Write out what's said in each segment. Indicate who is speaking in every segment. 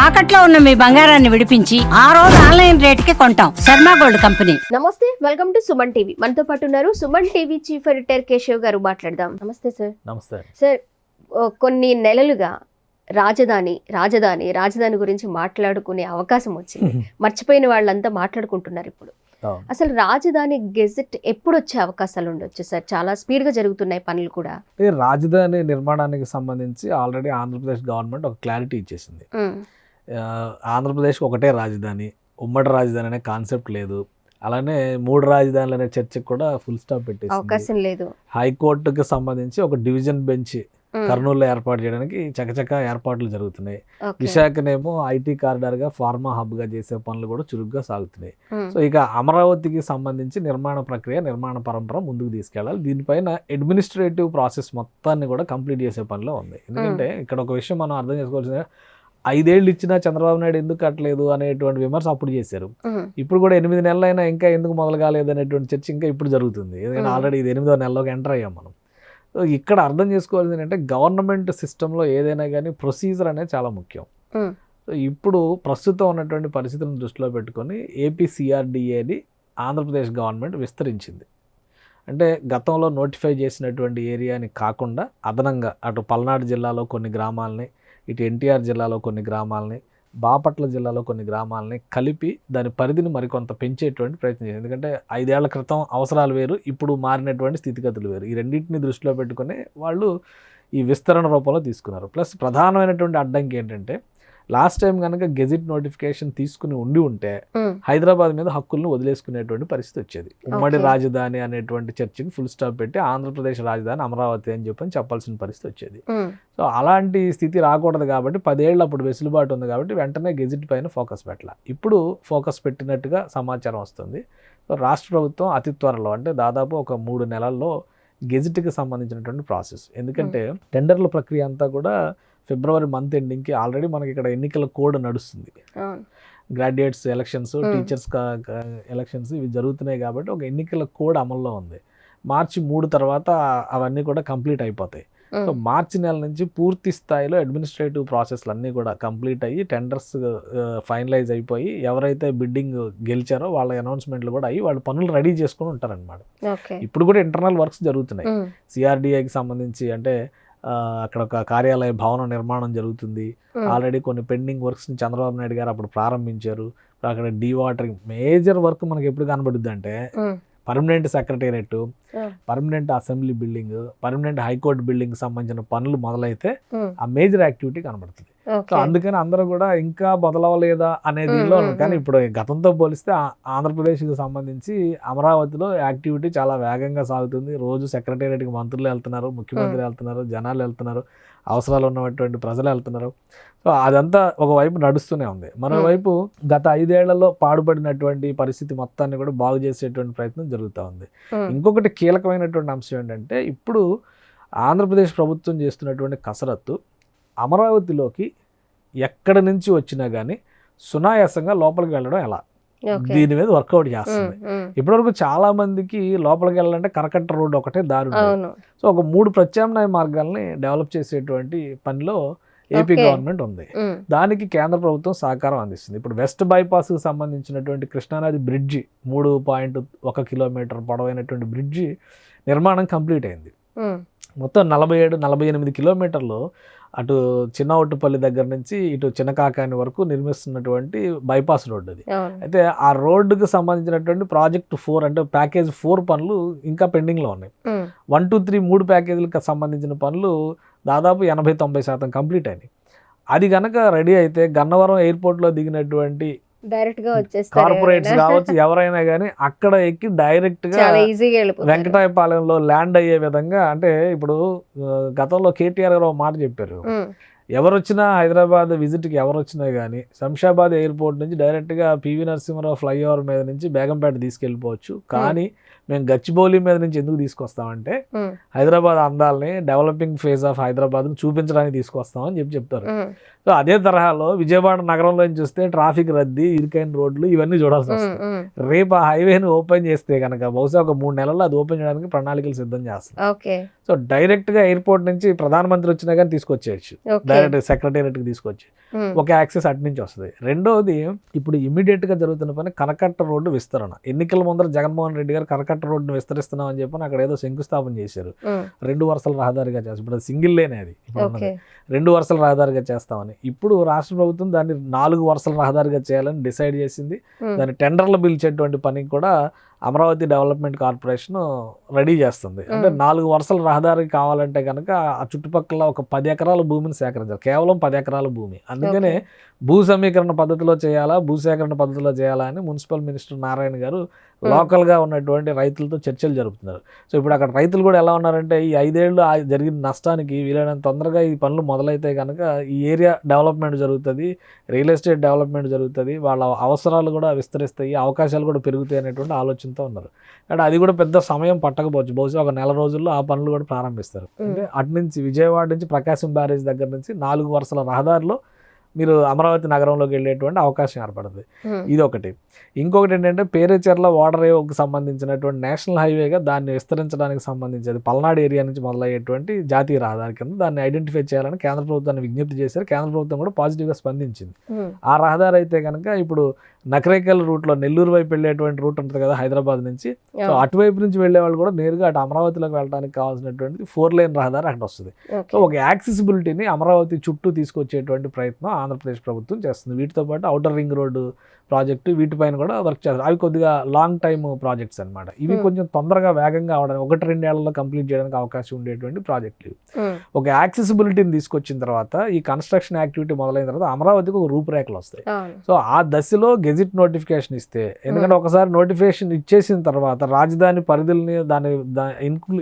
Speaker 1: తాకట్లో ఉన్న మీ బంగారాన్ని విడిపించి ఆ రోజు ఆన్లైన్ రేటుకి కొంటాం. Sharma gold company.
Speaker 2: నమస్తే, వెల్కమ్ టు సుమన్ టీవీ. మనతో పాటు ఉన్నారు Suman TV chief editor Keshav గారు. మాట్లాడదాం. నమస్తే సార్.
Speaker 3: నమస్తే
Speaker 2: సార్, కొన్ని నెలలుగా రాజధాని గురించి మాట్లాడుకునే అవకాశం వచ్చింది. మర్చిపోయిన వాళ్ళంతా మాట్లాడుకుంటున్నారు ఇప్పుడు. అసలు రాజధాని గెజెట్ ఎప్పుడు వచ్చే అవకాశాలు ఉండొచ్చు సార్? చాలా స్పీడ్ గా జరుగుతున్నాయి పనులు కూడా.
Speaker 3: రాజధాని నిర్మాణానికి సంబంధించి ఆల్రెడీ ఆంధ్రప్రదేశ్ గవర్నమెంట్ ఒక క్లారిటీ ఇచ్చేసింది. ఆంధ్రప్రదేశ్ ఒకటే రాజధాని, ఉమ్మడి రాజధాని అనే కాన్సెప్ట్ లేదు. అలానే 3 రాజధానులు అనే చర్చకు కూడా ఫుల్ స్టాప్ పెట్టేసి
Speaker 2: అవకాశం లేదు.
Speaker 3: హైకోర్టుకి సంబంధించి ఒక డివిజన్ బెంచ్ కర్నూలులో ఏర్పాటు చేయడానికి చకచక ఏర్పాట్లు జరుగుతున్నాయి. విశాఖనేమో ఐటీ కారిడార్గా ఫార్మా హబ్గా చేసే పనులు కూడా చురుగ్గా సాగుతున్నాయి. సో ఇక అమరావతికి సంబంధించి నిర్మాణ ప్రక్రియ, నిర్మాణ పరంపర ముందుకు తీసుకెళ్ళాలి. దీనిపైన అడ్మినిస్ట్రేటివ్ ప్రాసెస్ మొత్తాన్ని కూడా కంప్లీట్ చేసే పనిలో ఉంది. ఎందుకంటే ఇక్కడ ఒక విషయం మనం అర్థం చేసుకోవాల్సింది, 5 ఏళ్ళు ఇచ్చినా చంద్రబాబు నాయుడు ఎందుకు కట్టలేదు అనేటువంటి విమర్శ అప్పుడు చేశారు. ఇప్పుడు కూడా 8 నెలలైనా ఇంకా ఎందుకు మొదలు కాలేదు అనేటువంటి చర్చ ఇంకా ఇప్పుడు జరుగుతుంది. ఎందుకంటే ఆల్రెడీ ఇది 8వ నెలలోకి ఎంటర్ అయ్యాం మనం. ఇక్కడ అర్థం చేసుకోవాల్సింది ఏంటంటే గవర్నమెంట్ సిస్టంలో ఏదైనా కానీ ప్రొసీజర్ అనేది చాలా ముఖ్యం. సో ఇప్పుడు ప్రస్తుతం ఉన్నటువంటి పరిస్థితులను దృష్టిలో పెట్టుకొని ఏపీసీఆర్డీఏని ఆంధ్రప్రదేశ్ గవర్నమెంట్ విస్తరించింది. అంటే గతంలో నోటిఫై చేసినటువంటి ఏరియాని కాకుండా అదనంగా అటు పల్నాడు జిల్లాలో కొన్ని గ్రామాలని, ఇటు ఎన్టీఆర్ జిల్లాలో కొన్ని గ్రామాలని, బాపట్ల జిల్లాలో కొన్ని గ్రామాలని కలిపి దాని పరిధిని మరికొంత పెంచేటువంటి ప్రయత్నం చేసింది. ఎందుకంటే 5 ఏళ్ల క్రితం అవసరాలు వేరు, ఇప్పుడు మారినటువంటి స్థితిగతులు వేరు. ఈ రెండింటిని దృష్టిలో పెట్టుకుని వాళ్ళు ఈ విస్తరణ రూపంలో తీసుకున్నారు. ప్లస్ ప్రధానమైనటువంటి అడ్డంకి ఏంటంటే లాస్ట్ టైం కనుక గెజిట్ నోటిఫికేషన్ తీసుకుని ఉంటే హైదరాబాద్ మీద హక్కులను వదిలేసుకునేటువంటి పరిస్థితి వచ్చేది. ఉమ్మడి రాజధాని అనేటువంటి చర్చకి ఫుల్ స్టాప్ పెట్టి ఆంధ్రప్రదేశ్ రాజధాని అమరావతి అని చెప్పాల్సిన పరిస్థితి వచ్చేది. సో అలాంటి స్థితి రాకూడదు కాబట్టి 10 ఏళ్ళు అప్పుడు వెసులుబాటు ఉంది కాబట్టి వెంటనే గెజిట్ పైన ఫోకస్ పెట్టాలి. ఇప్పుడు ఫోకస్ పెట్టినట్టుగా సమాచారం వస్తుంది. సో రాష్ట్ర ప్రభుత్వం అతి త్వరలో, అంటే దాదాపు ఒక 3 నెలల్లో గెజిట్కి సంబంధించినటువంటి ప్రాసెస్. ఎందుకంటే టెండర్ల ప్రక్రియ అంతా కూడా ఫిబ్రవరి మంత్ ఎండింగ్కి ఆల్రెడీ మనకి ఇక్కడ ఎన్నికల కోడ్ నడుస్తుంది. గ్రాడ్యుయేట్స్ ఎలక్షన్స్, టీచర్స్ ఎలక్షన్స్ ఇవి జరుగుతున్నాయి కాబట్టి ఒక ఎన్నికల కోడ్ అమల్లో ఉంది. మార్చి 3 తర్వాత అవన్నీ కూడా కంప్లీట్ అయిపోతాయి. సో మార్చి నెల నుంచి పూర్తి స్థాయిలో అడ్మినిస్ట్రేటివ్ ప్రాసెస్లు అన్నీ కూడా కంప్లీట్ అయ్యి టెండర్స్ ఫైనలైజ్ అయిపోయి ఎవరైతే బిడ్డింగ్ గెలిచారో వాళ్ళ అనౌన్స్మెంట్లు కూడా అయ్యి వాళ్ళు పనులు రెడీ చేసుకుని ఉంటారనమాట. ఇప్పుడు కూడా ఇంటర్నల్ వర్క్స్ జరుగుతున్నాయి. సిఆర్డీఐకి సంబంధించి అంటే అక్కడ ఒక కార్యాలయ భవన నిర్మాణం జరుగుతుంది. ఆల్రెడీ కొన్ని పెండింగ్ వర్క్స్ని చంద్రబాబు నాయుడు గారు అప్పుడు ప్రారంభించారు. అక్కడ డీవాటరింగ్ మేజర్ వర్క్ మనకి ఎప్పుడు కనబడుద్ది అంటే permanent secretariat, permanent assembly building, permanent high court building సంబంధించిన పనులు మొదలైతే ఆ మేజర్ యాక్టివిటీ కనబడుతుంది. సో అందుకని అందరూ కూడా ఇంకా మొదలవలేదా అనేది. కానీ ఇప్పుడు గతంతో పోలిస్తే ఆంధ్రప్రదేశ్కి సంబంధించి అమరావతిలో యాక్టివిటీ చాలా వేగంగా సాగుతుంది. రోజు సెక్రటేరియట్కి మంత్రులు వెళ్తున్నారు, ముఖ్యమంత్రి వెళ్తున్నారు, జనాలు వెళ్తున్నారు, అవసరాలు ఉన్నటువంటి ప్రజలు వెళ్తున్నారు. సో అదంతా ఒకవైపు నడుస్తూనే ఉంది. మరోవైపు గత 5 ఏళ్లలో పాడుపడినటువంటి పరిస్థితి మొత్తాన్ని కూడా బాగు చేసేటువంటి ప్రయత్నం జరుగుతూ ఉంది. ఇంకొకటి కీలకమైనటువంటి అంశం ఏంటంటే ఇప్పుడు ఆంధ్రప్రదేశ్ ప్రభుత్వం చేస్తున్నటువంటి కసరత్తు అమరావతిలోకి ఎక్కడి నుంచి వచ్చినా కానీ సునాయాసంగా లోపలికి వెళ్ళడం ఎలా, దీని మీద వర్కౌట్ చేస్తుంది. ఇప్పటివరకు చాలా మందికి లోపలికి వెళ్ళాలంటే కరకట్ట రోడ్డు ఒకటే దారి ఉంది. సో ఒక 3 ప్రత్యామ్నాయ మార్గాల్ని డెవలప్ చేసేటువంటి పనిలో ఏపీ గవర్నమెంట్ ఉంది. దానికి కేంద్ర ప్రభుత్వం సహకారం అందిస్తుంది. ఇప్పుడు వెస్ట్ బైపాస్కి సంబంధించినటువంటి కృష్ణానది బ్రిడ్జి 3.1 కిలోమీటర్ పొడవైనటువంటి బ్రిడ్జి నిర్మాణం కంప్లీట్ అయింది. మొత్తం 47-48 కిలోమీటర్లు అటు చిన్నఒట్టుపల్లి దగ్గర నుంచి ఇటు చిన్నకాకాని వరకు నిర్మిస్తున్నటువంటి బైపాస్ రోడ్డు అది. అయితే ఆ రోడ్డుకు సంబంధించినటువంటి ప్రాజెక్ట్ 4 అంటే ప్యాకేజ్ 4 పనులు ఇంకా పెండింగ్లో ఉన్నాయి. 1, 2, 3 3 ప్యాకేజీలకు సంబంధించిన పనులు దాదాపు 80-90% కంప్లీట్ అయినాయి. అది కనుక రెడీ అయితే గన్నవరం ఎయిర్పోర్ట్లో దిగినటువంటి
Speaker 2: డైరెక్ట్ గా
Speaker 3: కార్పొరేట్స్ కావచ్చు ఎవరైనా కానీ అక్కడ ఎక్కి డైరెక్ట్ గా వెంకటాయపాలెంలో ల్యాండ్ అయ్యే విధంగా, అంటే ఇప్పుడు గతంలో కేటీఆర్ గారు ఒక మాట చెప్పారు, ఎవరొచ్చినా హైదరాబాద్ విజిట్కి ఎవరు వచ్చినా కానీ శంషాబాద్ ఎయిర్పోర్ట్ నుంచి డైరెక్ట్గా పివి నరసింహారావు ఫ్లైఓవర్ మీద నుంచి బేగంపేట తీసుకెళ్ళిపోవచ్చు. కానీ మేము గచ్చిబౌలి మీద నుంచి ఎందుకు తీసుకొస్తామంటే హైదరాబాద్ అందాలని, డెవలపింగ్ ఫేజ్ ఆఫ్ హైదరాబాద్ని చూపించడానికి తీసుకొస్తామని చెప్తారు. సో అదే తరహాలో విజయవాడ నగరంలో చూస్తే ట్రాఫిక్ రద్దీ, ఇరుకైన రోడ్లు ఇవన్నీ చూడాల్సి వస్తుంది. రేపు ఆ హైవేని ఓపెన్ చేస్తే కనుక బహుశా ఒక 3 నెలల్లో అది ఓపెన్ చేయడానికి ప్రణాళికలు సిద్ధం చేస్తాం. సో డైరెక్ట్గా ఎయిర్పోర్ట్ నుంచి ప్రధానమంత్రి వచ్చినా కానీ తీసుకొచ్చేయచ్చు, డైరెక్ట్ సెక్రటేరియట్కి తీసుకొచ్చి. ఒక యాక్సెస్ అటు నుంచి వస్తుంది. రెండోది ఇప్పుడు ఇమీడియట్ గా జరుగుతున్న పని కనకట్ట రోడ్డు విస్తరణ. ఎన్నికల ముందర జగన్మోహన్ రెడ్డి గారు కనకట్ట రోడ్డును విస్తరిస్తున్నాం అని చెప్పి అక్కడ ఏదో శంకుస్థాపన చేశారు. 2 వరుసల రహదారిగా చేస్తారు. ఇప్పుడు సింగిల్ లేనే అది, ఇప్పుడు 2 వరుసల రహదారిగా చేస్తామని. ఇప్పుడు రాష్ట్ర ప్రభుత్వం దాన్ని 4 వరుసల రహదారిగా చేయాలని డిసైడ్ చేసింది. దాన్ని టెండర్లు పిలిచేటువంటి పనికి కూడా అమరావతి డెవలప్మెంట్ కార్పొరేషన్ రెడీ చేస్తుంది. అంటే 4 వరుసల రహదారి కావాలంటే కనుక ఆ చుట్టుపక్కల ఒక 10 ఎకరాల భూమిని సేకరించాలి, కేవలం 10 ఎకరాల భూమి. అందుకనే భూ సమీకరణ పద్ధతిలో చేయాలా, భూసేకరణ పద్ధతిలో చేయాలా అని మున్సిపల్ మినిస్టర్ నారాయణ గారు లోకల్గా ఉన్నటువంటి రైతులతో చర్చలు జరుపుతున్నారు. సో ఇప్పుడు అక్కడ రైతులు కూడా ఎలా ఉన్నారంటే ఈ 5 ఏళ్ళు జరిగిన నష్టానికి వీలైనంత తొందరగా ఈ పనులు మొదలైతే కనుక ఈ ఏరియా డెవలప్మెంట్ జరుగుతుంది, రియల్ ఎస్టేట్ డెవలప్మెంట్ జరుగుతుంది, వాళ్ళ అవసరాలు కూడా విస్తరిస్తాయి, అవకాశాలు కూడా పెరుగుతాయి అనేటువంటి ఆలోచనతో ఉన్నారు. అంటే అది కూడా పెద్ద సమయం పట్టకపోవచ్చు, బహుశా ఒక నెల రోజుల్లో ఆ పనులు కూడా ప్రారంభిస్తారు. అంటే అటు నుంచి విజయవాడ నుంచి ప్రకాశం బ్యారేజ్ దగ్గర నుంచి 4 వరుసల రహదారిలో మీరు అమరావతి నగరంలోకి వెళ్ళేటువంటి అవకాశం ఏర్పడుతుంది. ఇది ఒకటి. ఇంకొకటి ఏంటంటే పేరేచెర్ల వాటర్వేకి సంబంధించినటువంటి నేషనల్ హైవేగా దాన్ని విస్తరించడానికి సంబంధించి పల్నాడు ఏరియా నుంచి మొదలయ్యేటువంటి జాతీయ రహదారి కింద దాన్ని ఐడెంటిఫై చేయాలని కేంద్ర ప్రభుత్వాన్ని విజ్ఞప్తి చేశారు. కేంద్ర ప్రభుత్వం కూడా పాజిటివ్గా స్పందించింది. ఆ రహదారి అయితే కనుక ఇప్పుడు నకరేకల్ రూట్లో నెల్లూరు వైపు వెళ్ళేటువంటి రూట్ ఉంటుంది కదా హైదరాబాద్ నుంచి, సో అటువైపు నుంచి వెళ్ళే వాళ్ళు కూడా నేరుగా అటు అమరావతిలోకి వెళ్ళడానికి కావాల్సినటువంటి 4 లేన్ రహదారి అక్కడ వస్తుంది. సో ఒక యాక్సెసిబిలిటీని అమరావతి చుట్టూ తీసుకొచ్చేటువంటి ప్రయత్నం ఆంధ్రప్రదేశ్ ప్రభుత్వం చేస్తుంది. వీటితో పాటు ఔటర్ రింగ్ రోడ్డు ప్రాజెక్టు వీటిపైన కూడా వర్క్ చేస్తారు. అవి కొద్దిగా లాంగ్ టైమ్ ప్రాజెక్ట్స్ అనమాట. ఇవి కొంచెం తొందరగా వేగంగా అవడానికి 1-2 ఏళ్లలో కంప్లీట్ చేయడానికి అవకాశం ఉండేటువంటి ప్రాజెక్టులు. ఒక యాక్సెసిబిలిటీని తీసుకొచ్చిన తర్వాత ఈ కన్స్ట్రక్షన్ యాక్టివిటీ మొదలైన తర్వాత అమరావతికి ఒక రూపురేఖలు వస్తాయి. సో ఆ దశలో గెజిట్ నోటిఫికేషన్ ఇస్తే, ఎందుకంటే ఒకసారి నోటిఫికేషన్ ఇచ్చేసిన తర్వాత రాజధాని పరిధుల్ని దాని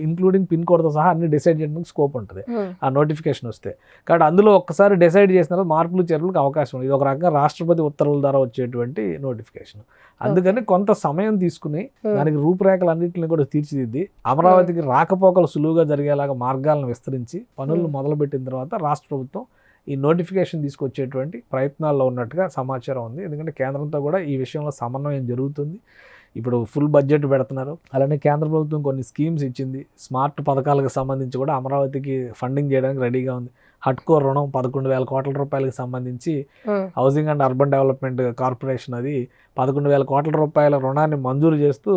Speaker 3: ఇంక్లూడింగ్ పిన్ కోడ్తో సహా అన్ని డిసైడ్ చేయడానికి స్కోప్ ఉంటుంది ఆ నోటిఫికేషన్ వస్తే. కాబట్టి అందులో ఒక్కసారి డిసైడ్ చేసిన తర్వాత మార్పులు చేర్పులకు అవకాశం ఉంది. ఇది ఒక రకంగా రాష్ట్రపతి ఉత్తర్వుల ద్వారా వచ్చేటువంటి నోటిఫికేషన్. అందుకని కొంత సమయం తీసుకుని దానికి రూపురేఖలు అన్నింటిని కూడా తీర్చిదిద్ది అమరావతికి రాకపోకలు సులువుగా జరిగేలాగా మార్గాలను విస్తరించి పనులను మొదలుపెట్టిన తర్వాత రాష్ట్ర ప్రభుత్వం ఈ నోటిఫికేషన్ తీసుకొచ్చేటువంటి ప్రయత్నాల్లో ఉన్నట్టుగా సమాచారం ఉంది. ఎందుకంటే కేంద్రంతో కూడా ఈ విషయంలో సమన్వయం జరుగుతుంది. ఇప్పుడు ఫుల్ బడ్జెట్ పెడుతున్నారు. అలానే కేంద్ర ప్రభుత్వం కొన్ని స్కీమ్స్ ఇచ్చింది. స్మార్ట్ పథకాలకు సంబంధించి కూడా అమరావతికి ఫండింగ్ చేయడానికి రెడీగా ఉంది. హట్కో రుణం 11,000 కోట్ల రూపాయలకు సంబంధించి housing and urban development corporation అది 11,000 కోట్ల రూపాయల రుణాన్ని మంజూరు చేస్తూ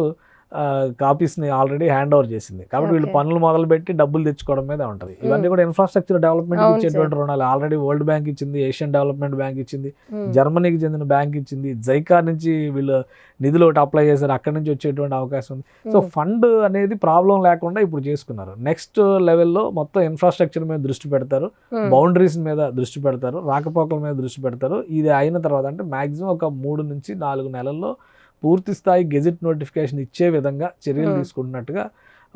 Speaker 3: కాపీస్ని ఆల్రెడీ హ్యాండ్ ఓవర్ చేసింది. కాబట్టి వీళ్ళు పనులు మొదలుపెట్టి డబ్బులు తెచ్చుకోవడం మీద ఉంటుంది. ఇవన్నీ కూడా ఇన్ఫ్రాస్ట్రక్చర్ డెవలప్మెంట్ ఇచ్చేటువంటి రుణాలు. ఆల్రెడీ వరల్డ్ బ్యాంక్ ఇచ్చింది, ఏషియన్ డెవలప్మెంట్ బ్యాంక్ ఇచ్చింది, జర్మనీకి చెందిన బ్యాంక్ ఇచ్చింది, జైకా నుంచి వీళ్ళు నిధులు ఒకటి అప్లై చేశారు, అక్కడి నుంచి వచ్చేటువంటి అవకాశం ఉంది. సో ఫండ్ అనేది ప్రాబ్లం లేకుండా ఇప్పుడు చేసుకున్నారు. నెక్స్ట్ లెవెల్లో మొత్తం ఇన్ఫ్రాస్ట్రక్చర్ మీద దృష్టి పెడతారు, బౌండరీస్ మీద దృష్టి పెడతారు, రాకపోకల మీద దృష్టి పెడతారు. ఇది అయిన తర్వాత అంటే మ్యాక్సిమం ఒక 3 నుంచి 4 నెలల్లో పూర్తి స్థాయి గెజిట్ నోటిఫికేషన్ ఇచ్చే విధంగా చర్యలు తీసుకుంటున్నట్టుగా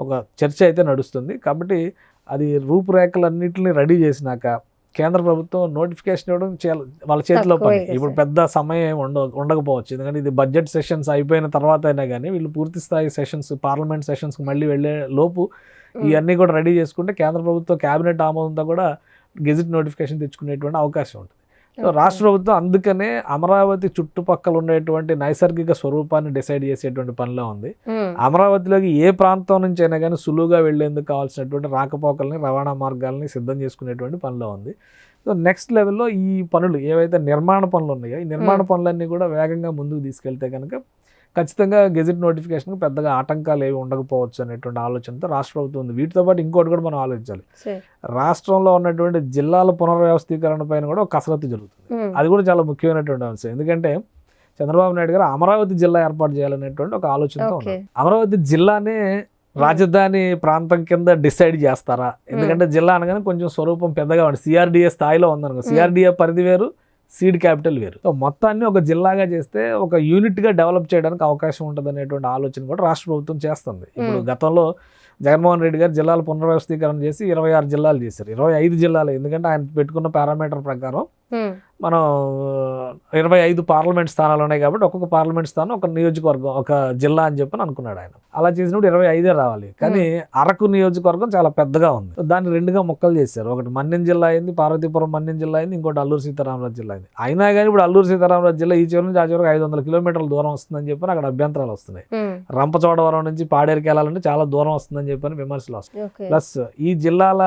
Speaker 3: ఒక చర్చ అయితే నడుస్తుంది. కాబట్టి అది రూపురేఖలన్నింటినీ రెడీ చేసినాక కేంద్ర ప్రభుత్వం నోటిఫికేషన్ ఇవ్వడం వాళ్ళ చేతిలో పని. ఇప్పుడు పెద్ద సమయం ఏమి ఉండకపోవచ్చు, ఎందుకంటే ఇది బడ్జెట్ సెషన్స్ అయిపోయిన తర్వాత అయినా కానీ వీళ్ళు పూర్తి స్థాయి సెషన్స్, పార్లమెంట్ సెషన్స్కి మళ్ళీ వెళ్ళే లోపు ఇవన్నీ కూడా రెడీ చేసుకుంటే కేంద్ర ప్రభుత్వం క్యాబినెట్ ఆమోదంతో కూడా గెజిట్ నోటిఫికేషన్ తెచ్చుకునేటువంటి అవకాశం ఉంటుంది. సో రాష్ట్ర ప్రభుత్వం అందుకనే అమరావతి చుట్టుపక్కల ఉండేటువంటి నైసర్గిక స్వరూపాన్ని డిసైడ్ చేసేటువంటి పనిలో ఉంది. అమరావతిలోకి ఏ ప్రాంతం నుంచి అయినా కానీ సులువుగా వెళ్లేందుకు కావాల్సినటువంటి రాకపోకల్ని, రవాణా మార్గాలని సిద్ధం చేసుకునేటువంటి పనిలో ఉంది. సో నెక్స్ట్ లెవెల్లో ఈ పనులు ఏవైతే నిర్మాణ పనులు ఉన్నాయో ఈ నిర్మాణ పనులన్నీ కూడా వేగంగా ముందుకు తీసుకెళ్తే కనుక ఖచ్చితంగా గెజిట్ నోటిఫికేషన్కి పెద్దగా ఆటంకాలు ఏవి ఉండకపోవచ్చు అనేటువంటి ఆలోచనతో రాష్ట్ర ప్రభుత్వం ఉంది. వీటితో పాటు ఇంకోటి కూడా మనం ఆలోచించాలి. రాష్ట్రంలో ఉన్నటువంటి జిల్లాల పునర్వ్యవస్థీకరణ పైన కూడా ఒక కసరత్తు జరుగుతుంది. అది కూడా చాలా ముఖ్యమైనటువంటి అంశం. ఎందుకంటే చంద్రబాబు నాయుడు గారు అమరావతి జిల్లా ఏర్పాటు చేయాలనేటువంటి ఒక ఆలోచనతో ఉన్నారు. అమరావతి జిల్లానే రాజధాని ప్రాంతం కింద డిసైడ్ చేస్తారా? ఎందుకంటే జిల్లా అనగానే కొంచెం స్వరూపం పెద్దగా ఉంది. సిఆర్డిఏ స్థాయిలో ఉందనుకో, సిఆర్డిఏ పరిధి వేరు, సీడ్ క్యాపిటల్ వేరు. సో మొత్తాన్ని ఒక జిల్లాగా చేస్తే ఒక యూనిట్గా డెవలప్ చేయడానికి అవకాశం ఉంటుంది అనేటువంటి ఆలోచన కూడా రాష్ట్ర ప్రభుత్వం చేస్తుంది. ఇప్పుడు గతంలో జగన్మోహన్ రెడ్డి గారు జిల్లాల పునర్వ్యవస్థీకరణ చేసి 26 జిల్లాలు చేశారు. 25 జిల్లాలు, ఎందుకంటే ఆయన పెట్టుకున్న పారామీటర్ ప్రకారం మనం 25 పార్లమెంట్ స్థానాలు ఉన్నాయి కాబట్టి ఒక్కొక్క పార్లమెంట్ స్థానం ఒక నియోజకవర్గం, ఒక జిల్లా అని చెప్పని అనుకున్నాడు ఆయన. అలా చేసినప్పుడు 25 రావాలి. కానీ అరకు నియోజకవర్గం చాలా పెద్దగా ఉంది. దాన్ని 2గా ముక్కలు చేశారు. ఒకటి మన్యం జిల్లా అయింది, పార్వతీపురం మన్యం జిల్లా అయింది, ఇంకోటి అల్లూరు సీతారామరాజు జిల్లా అయింది. అయినా కానీ ఇప్పుడు అల్లూరు సీతారామరాజు జిల్లా ఈ చివరి నుంచి ఆ చివరికి 500 కిలోమీటర్ల దూరం వస్తుందని చెప్పని అక్కడ అభ్యంతరాలు వస్తున్నాయి. రంపచోడవరం నుంచి పాడేరుకి వెళ్ళాలంటే చాలా దూరం వస్తుందని చెప్పని విమర్శలు వస్తాయి. ప్లస్ ఈ జిల్లాల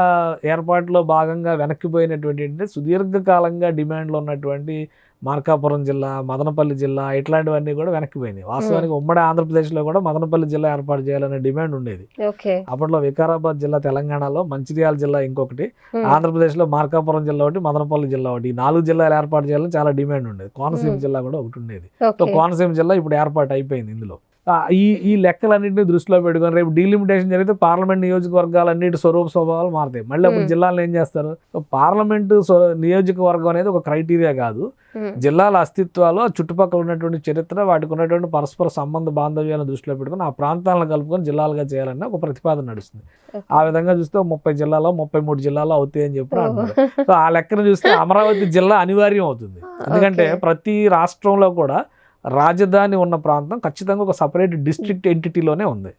Speaker 3: ఏర్పాటులో భాగంగా వెనక్కిపోయినటువంటి సుదీర్ఘకాలంగా డిమాండ్లో ఉన్నటువంటి మార్కాపురం జిల్లా, మదనపల్లి జిల్లా ఇట్లాంటివన్నీ కూడా వెనక్కిపోయినాయి. వాస్తవానికి ఉమ్మడి ఆంధ్రప్రదేశ్లో కూడా మదనపల్లి జిల్లా ఏర్పాటు చేయాలనే డిమాండ్ ఉండేది. అప్పట్లో వికారాబాద్ జిల్లా తెలంగాణలో, మంచిర్యాల జిల్లా ఇంకొకటి, ఆంధ్రప్రదేశ్లో మార్కాపురం జిల్లా ఒకటి, మదనపల్లి జిల్లా ఒకటి, ఈ 4 జిల్లాలు ఏర్పాటు చేయాలని చాలా డిమాండ్ ఉండేది. కోనసీమ జిల్లా కూడా ఒకటి ఉండేది. సో కోనసీమ జిల్లా ఇప్పుడు ఏర్పాటు అయిపోయింది. ఇందులో ఈ లెక్కలన్నింటినీ దృష్టిలో పెట్టుకొని రేపు డీలిమిటేషన్ జరిగితే పార్లమెంట్ నియోజకవర్గాలన్నిటి స్వరూప స్వభావాలు మారుతాయి. మళ్ళీ అప్పుడు జిల్లాలను ఏం చేస్తారు? పార్లమెంటు నియోజకవర్గం అనేది ఒక క్రైటీరియా కాదు. జిల్లాల అస్తిత్వాలు, చుట్టుపక్కల ఉన్నటువంటి చరిత్ర, వాటికి ఉన్నటువంటి పరస్పర సంబంధ బాంధవ్యాలను దృష్టిలో పెట్టుకుని ఆ ప్రాంతాలను కలుపుకొని జిల్లాలుగా చేయాలన్న ఒక ప్రతిపాదన నడుస్తుంది. ఆ విధంగా చూస్తే 30 జిల్లాలో 33 జిల్లాలో అవుతాయి అని చెప్పి అంటున్నారు. సో ఆ లెక్కను చూస్తే అమరావతి జిల్లా అనివార్యం అవుతుంది. ఎందుకంటే ప్రతి రాష్ట్రంలో కూడా రాజధాని ఉన్న ప్రాంతం ఖచ్చితంగా ఒక సపరేట్ డిస్ట్రిక్ట్ ఎంటిటీలోనే ఉంది.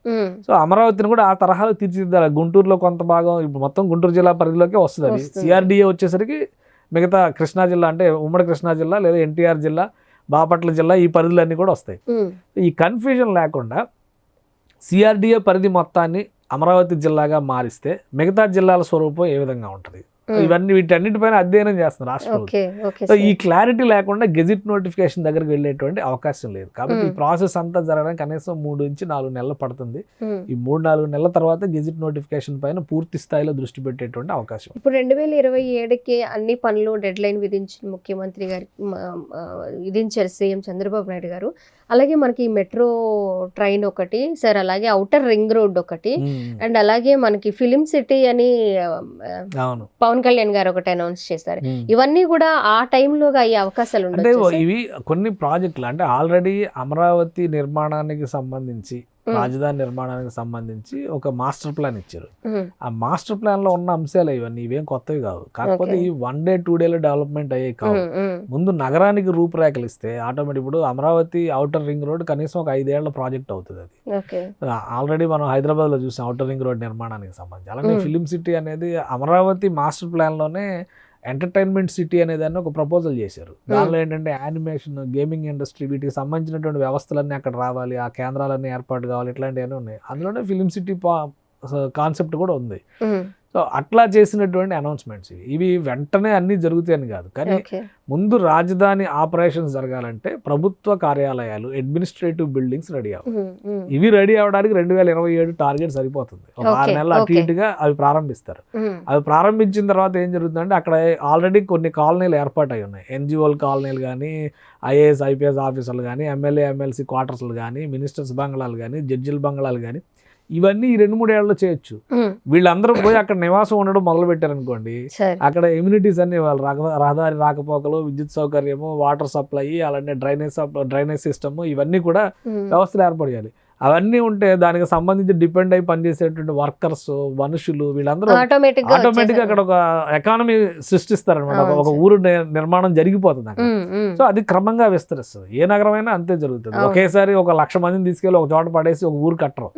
Speaker 3: సో అమరావతిని కూడా ఆ తరహాలో తీర్చిదిద్దాలి. గుంటూరులో కొంత భాగం ఇప్పుడు మొత్తం గుంటూరు జిల్లా పరిధిలోకి వస్తుంది. అది సిఆర్డిఏ వచ్చేసరికి మిగతా కృష్ణా జిల్లా అంటే ఉమ్మడి కృష్ణా జిల్లా లేదా ఎన్టీఆర్ జిల్లా, బాపట్ల జిల్లా ఈ పరిధులన్నీ కూడా వస్తాయి. ఈ కన్ఫ్యూజన్ లేకుండా సిఆర్డిఏ పరిధి మొత్తాన్ని అమరావతి జిల్లాగా మారిస్తే మిగతా జిల్లాల స్వరూపం ఏ విధంగా ఉంటుంది? ఇవన్నీ వీటన్నిటిపైన అధ్యయనం చేస్తున్నారు రాష్ట్రంలో. సో ఈ క్లారిటీ లేకుండా గెజిట్ నోటిఫికేషన్ దగ్గరికి వెళ్ళేటువంటి అవకాశం లేదు. కాబట్టి ఈ ప్రాసెస్ అంతా జరగడానికి కనీసం 3 నుంచి 4 నెలలు పడుతుంది. ఈ 3-4 నెలల తర్వాత గెజిట్ నోటిఫికేషన్ పైన పూర్తి స్థాయిలో దృష్టి పెట్టేటువంటి అవకాశం.
Speaker 2: ఇప్పుడు 2027కి అన్ని పనులు డెడ్ లైన్ విధించిన ముఖ్యమంత్రి గారు విధించారు సీఎం చంద్రబాబు నాయుడు గారు. అలాగే మనకి మెట్రో ట్రైన్ ఒకటి సార్, అలాగే ఔటర్ రింగ్ రోడ్ ఒకటి, అండ్ అలాగే మనకి ఫిలిం సిటీ అని పవన్ కళ్యాణ్ గారు ఒకటి అనౌన్స్ చేశారు. ఇవన్నీ కూడా ఆ టైంలోగా అయ్యే అవకాశాలు
Speaker 3: అంటే ఇవి కొన్ని ప్రాజెక్టులు అంటే ఆల్రెడీ అమరావతి నిర్మాణానికి సంబంధించి, రాజధాని నిర్మాణానికి సంబంధించి ఒక మాస్టర్ ప్లాన్ ఇచ్చారు. ఆ మాస్టర్ ప్లాన్ లో ఉన్న అంశాలు ఇవన్నీ ఇవేం కొత్తవి కావు. కాకపోతే ఈ 1 డే 2 డేలో డెవలప్మెంట్ అయ్యే కావు. ముందు నగరానికి రూపురేఖలు ఇస్తే ఆటోమేటిక్ ఇప్పుడు అమరావతి ఔటర్ రింగ్ రోడ్ కనీసం ఒక 5 ఏళ్ల ప్రాజెక్ట్ అవుతుంది. అది ఆల్రెడీ మనం హైదరాబాద్ లో చూసాం ఔటర్ రింగ్ రోడ్ నిర్మాణానికి సంబంధించి. అలాగే ఫిలిం సిటీ అనేది అమరావతి మాస్టర్ ప్లాన్ లోనే ఎంటర్టైన్మెంట్ సిటీ అనేదాన్ని ఒక ప్రపోజల్ చేశారు. దానిలో ఏంటంటే యానిమేషన్, గేమింగ్ ఇండస్ట్రీ, వీటికి సంబంధించినటువంటి వ్యవస్థలన్నీ అక్కడ రావాలి, ఆ కేంద్రాలన్నీ ఏర్పాటు కావాలి, ఇట్లాంటివన్నీ ఉన్నాయి. అందులోనే ఫిలిం సిటీ కాన్సెప్ట్ కూడా ఉంది. సో అట్లా చేసినటువంటి అనౌన్స్మెంట్స్ ఇవి వెంటనే అన్నీ జరుగుతాయని కాదు. కానీ ముందు రాజధాని ఆపరేషన్స్ జరగాలంటే ప్రభుత్వ కార్యాలయాలు, అడ్మినిస్ట్రేటివ్ బిల్డింగ్స్ రెడీ అవ్వాలి. ఇవి రెడీ అవ్వడానికి 2027 టార్గెట్ సరిపోతుంది. ఒక 6 నెలలు అటు ఇటుగా అవి ప్రారంభిస్తారు. అవి ప్రారంభించిన తర్వాత ఏం జరుగుతుందంటే అక్కడ ఆల్రెడీ కొన్ని కాలనీలు ఏర్పాటు అయి ఉన్నాయి. ఎన్జిఓల కాలనీలు కానీ, ఐఏఎస్ ఐపీఎస్ ఆఫీసర్లు కానీ, ఎమ్మెల్యే ఎమ్మెల్సీ క్వార్టర్స్లు కానీ, మినిస్టర్స్ బంగ్లాలు కానీ, జడ్జిల బంగ్లాలు కానీ, ఇవన్నీ ఈ 2-3 ఏళ్లలో చేయొచ్చు. వీళ్ళందరూ పోయి అక్కడ నివాసం ఉండడం మొదలు పెట్టారనుకోండి, అక్కడ ఎమ్యూనిటీస్ అన్ని వాళ్ళు రహదారి రాకపోకలు, విద్యుత్ సౌకర్యము, వాటర్ సప్లై, అలానే డ్రైనేజ్ సిస్టమ్, ఇవన్నీ కూడా వ్యవస్థలు ఏర్పాటు చేయాలి. అవన్నీ ఉంటే దానికి సంబంధించి డిపెండ్ అయి పనిచేసేటువంటి వర్కర్స్, మనుషులు, వీళ్ళందరూ ఆటోమేటిక్ అక్కడ ఒక ఎకానమీ సృష్టిస్తారనమాట. ఒక ఊరు నిర్మాణం జరిగిపోతుంది అక్కడ. సో అది క్రమంగా విస్తరిస్తుంది. ఏ నగరమైనా అంతే జరుగుతుంది. ఒకేసారి 1,00,000 మందిని తీసుకెళ్ళి ఒక చోట పడేసి ఒక ఊరు కట్టరు.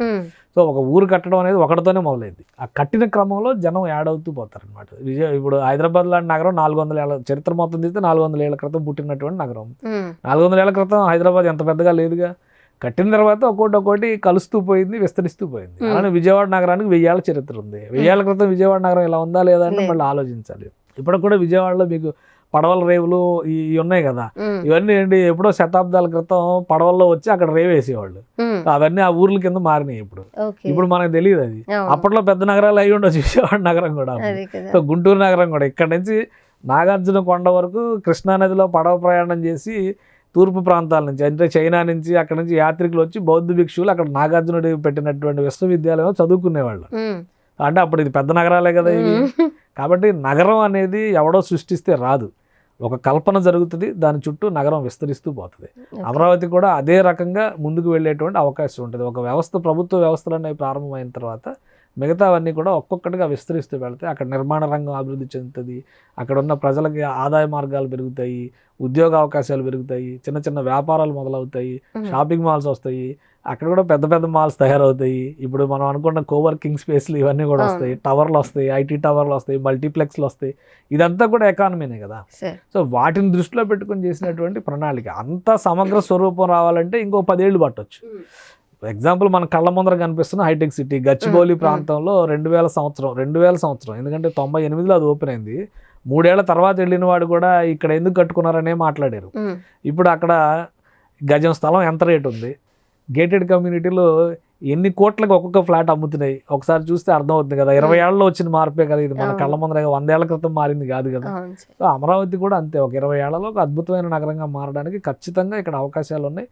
Speaker 3: సో ఒక ఊరు కట్టడం అనేది ఒకటితోనే మొదలైంది. ఆ కట్టిన క్రమంలో జనం యాడ్ అవుతూ పోతారు అనమాట. ఇప్పుడు హైదరాబాద్ లాంటి నగరం 400 ఏళ్ళ చరిత్ర మొత్తం తీస్తే 400 ఏళ్ల క్రితం పుట్టినటువంటి నగరం. 400 ఏళ్ల క్రితం హైదరాబాద్ ఎంత పెద్దగా లేదుగా. కట్టిన తర్వాత ఒక్కొక్కటి కలుస్తూ పోయింది, విస్తరిస్తూ పోయింది. అలానే విజయవాడ నగరానికి 1000 ఏళ్ల చరిత్ర ఉంది. 1000 ఏళ్ల క్రితం విజయవాడ నగరం ఇలా ఉందా లేదా అని మళ్ళీ ఆలోచించాలి. ఇప్పుడు కూడా విజయవాడలో మీకు పడవల రేవులు ఇవి ఉన్నాయి కదా, ఇవన్నీ ఏంటి ఎప్పుడో శతాబ్దాల క్రితం పడవల్లో వచ్చి అక్కడ రేవు వేసేవాళ్ళు. అవన్నీ ఆ ఊర్ల కింద మారినాయి. ఇప్పుడు మనకు తెలియదు అది. అప్పట్లో పెద్ద నగరాలు అయ్యి ఉండొచ్చు విజయవాడ నగరం కూడా. సో గుంటూరు నగరం కూడా ఇక్కడ నుంచి నాగార్జున కొండ వరకు కృష్ణానదిలో పడవ ప్రయాణం చేసి తూర్పు ప్రాంతాల నుంచి అంటే చైనా నుంచి అక్కడ నుంచి యాత్రికులు వచ్చి బౌద్ధ భిక్షువులు అక్కడ నాగార్జునుడు పెట్టినటువంటి విశ్వవిద్యాలయం చదువుకునేవాళ్ళు. అంటే అప్పుడు ఇది పెద్ద నగరాలే కదా ఇవి. కాబట్టి నగరం అనేది ఎవడో సృష్టిస్తే రాదు, ఒక కల్పన జరుగుతుంది, దాని చుట్టూ నగరం విస్తరిస్తూ పోతుంది. అమరావతి కూడా అదే రకంగా ముందుకు వెళ్ళేటువంటి అవకాశం ఉంటుంది. ఒక వ్యవస్థ, ప్రభుత్వ వ్యవస్థలు అనేవి ప్రారంభమైన తర్వాత మిగతావన్నీ కూడా ఒక్కొక్కటిగా విస్తరిస్తూ వెళ్తాయి. అక్కడ నిర్మాణ రంగం అభివృద్ధి చెందుతుంది, అక్కడ ఉన్న ప్రజలకి ఆదాయ మార్గాలు పెరుగుతాయి, ఉద్యోగ అవకాశాలు పెరుగుతాయి, చిన్న చిన్న వ్యాపారాలు మొదలవుతాయి, షాపింగ్ మాల్స్ వస్తాయి, అక్కడ కూడా పెద్ద పెద్ద మాల్స్ తయారవుతాయి. ఇప్పుడు మనం అనుకున్న కోవర్కింగ్ స్పేస్లు ఇవన్నీ కూడా వస్తాయి, టవర్లు వస్తాయి, ఐటీ టవర్లు వస్తాయి, మల్టీప్లెక్స్లు వస్తాయి. ఇదంతా కూడా ఎకానమీనే కదా. సో వాటిని దృష్టిలో పెట్టుకుని చేసినటువంటి ప్రణాళిక. అంత సమగ్ర స్వరూపం రావాలంటే ఇంకో 10 ఏళ్ళు పట్టొచ్చు. ఎగ్జాంపుల్ మన కళ్ళ ముందర కనిపిస్తున్న హైటెక్ సిటీ గచ్చిబౌలి ప్రాంతంలో 2000 సంవత్సరం, ఎందుకంటే 98లో అది ఓపెన్ అయింది. 3 ఏళ్ల తర్వాత వెళ్ళిన వాడు కూడా ఇక్కడ ఎందుకు కట్టుకున్నారనే మాట్లాడారు. ఇప్పుడు అక్కడ గజం స్థలం ఎంత రేటు ఉంది, గేటెడ్ కమ్యూనిటీలో ఎన్ని కోట్లకు ఒక్కొక్క ఫ్లాట్ అమ్ముతున్నాయి ఒకసారి చూస్తే అర్థమవుతుంది కదా. 20 ఏళ్లలో వచ్చిన మార్పే కదా ఇది, మన కళ్ళ ముందర 100 ఏళ్ల క్రితం మారింది కాదు కదా. సో అమరావతి కూడా అంతే, ఒక 20 ఏళ్లలో ఒక అద్భుతమైన నగరంగా మారడానికి ఖచ్చితంగా ఇక్కడ అవకాశాలు ఉన్నాయి.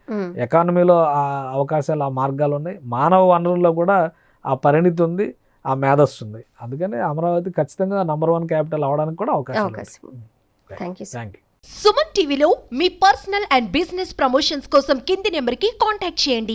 Speaker 3: ఎకానమీలో ఆ అవకాశాలు, ఆ మార్గాలు ఉన్నాయి. మానవ వనరుల్లో కూడా ఆ పరిణితి ఉంది, ఆ మేధస్సు ఉంది. అందుకని అమరావతి ఖచ్చితంగా నంబర్ 1 క్యాపిటల్ అవడానికి కూడా అవకాశం.
Speaker 2: Thank you.
Speaker 4: సుమన్ టీవీలో మీ పర్సనల్ అండ్ బిజినెస్ ప్రమోషన్స్ కోసం కింది నెంబర్కి కాంటాక్ట్ చేయండి.